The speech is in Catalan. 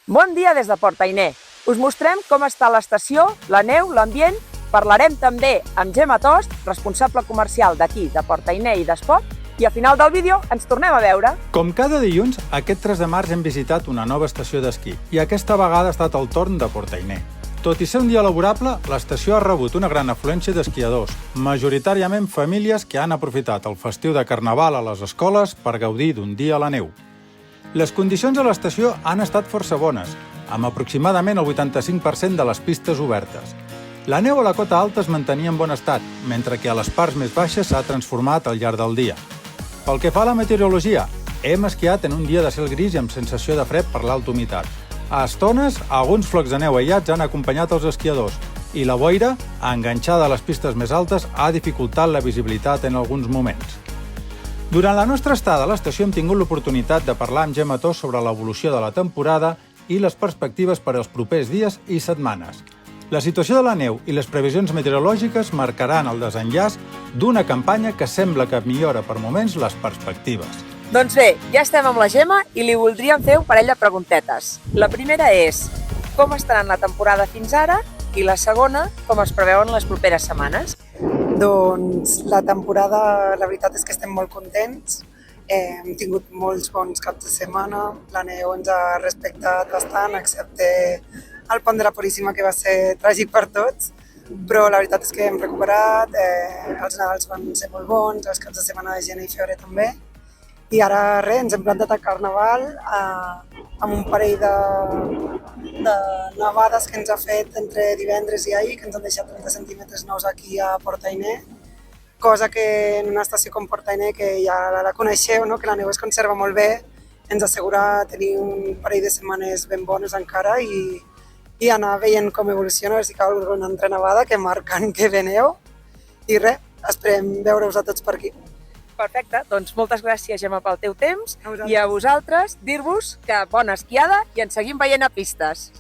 Bon dia des de Portainer. Us mostrem com està l'estació, la neu, l'ambient. Parlarem també amb Gemma Tost, responsable comercial d'aquí, de Portainer i d'Espot, i al final del vídeo ens tornem a veure. Com cada dilluns, aquest 3 de març hem visitat una nova estació d'esquí i aquesta vegada ha estat el torn de Portainer. Tot i ser un dia laborable, l'estació ha rebut una gran afluència d'esquiadors, majoritàriament famílies que han aprofitat el festiu de Carnaval a les escoles per gaudir d'un dia a la neu. Les condicions a l'estació han estat força bones, amb aproximadament el 85% de les pistes obertes. La neu a la cota alta es mantenia en bon estat, mentre que a les parts més baixes s'ha transformat al llarg del dia. Pel que fa a la meteorologia, hem esquiat en un dia de cel gris i amb sensació de fred per l'alta humitat. A estones, alguns flocs de neu aïllats han acompanyat els esquiadors i la boira, enganxada a les pistes més altes, ha dificultat la visibilitat en alguns moments. Durant la nostra estada a l'estació hem tingut l'oportunitat de parlar amb Gemma Tost sobre l'evolució de la temporada i les perspectives per als propers dies i setmanes. La situació de la neu i les previsions meteorològiques marcaran el desenllaç d'una campanya que sembla que millora per moments les perspectives. Doncs bé, ja estem amb la Gemma i li voldríem fer un parell de preguntetes. La primera és, com estaran la temporada fins ara? I la segona, com es preveuen les properes setmanes? Doncs la temporada, la veritat és que estem molt contents. Hem tingut molts bons caps de setmana, la neu ens ha respectat bastant, excepte el pont de la Puríssima, que va ser tràgic per tots, però la veritat és que hem recuperat, els Nadals van ser molt bons, els caps de setmana de gener i febrer també, i ara res, ens hem plantat a Carnaval amb un parell de nevades que ens ha fet entre divendres i ahir, que ens han deixat 30 centímetres nous aquí a Portainer, cosa que en una estació com Portainer, que ja la coneixeu, no? Que la neu es conserva molt bé, ens assegura tenir un parell de setmanes ben bones encara i anar veient com evoluciona, a veure si cau alguna altra nevada que marquen que veneu. I res, esperem veure-us a tots per aquí. Perfecte, doncs moltes gràcies, Gemma, pel teu temps A vosaltres. i a vosaltres dir-vos que bona esquiada i ens seguim veient a pistes.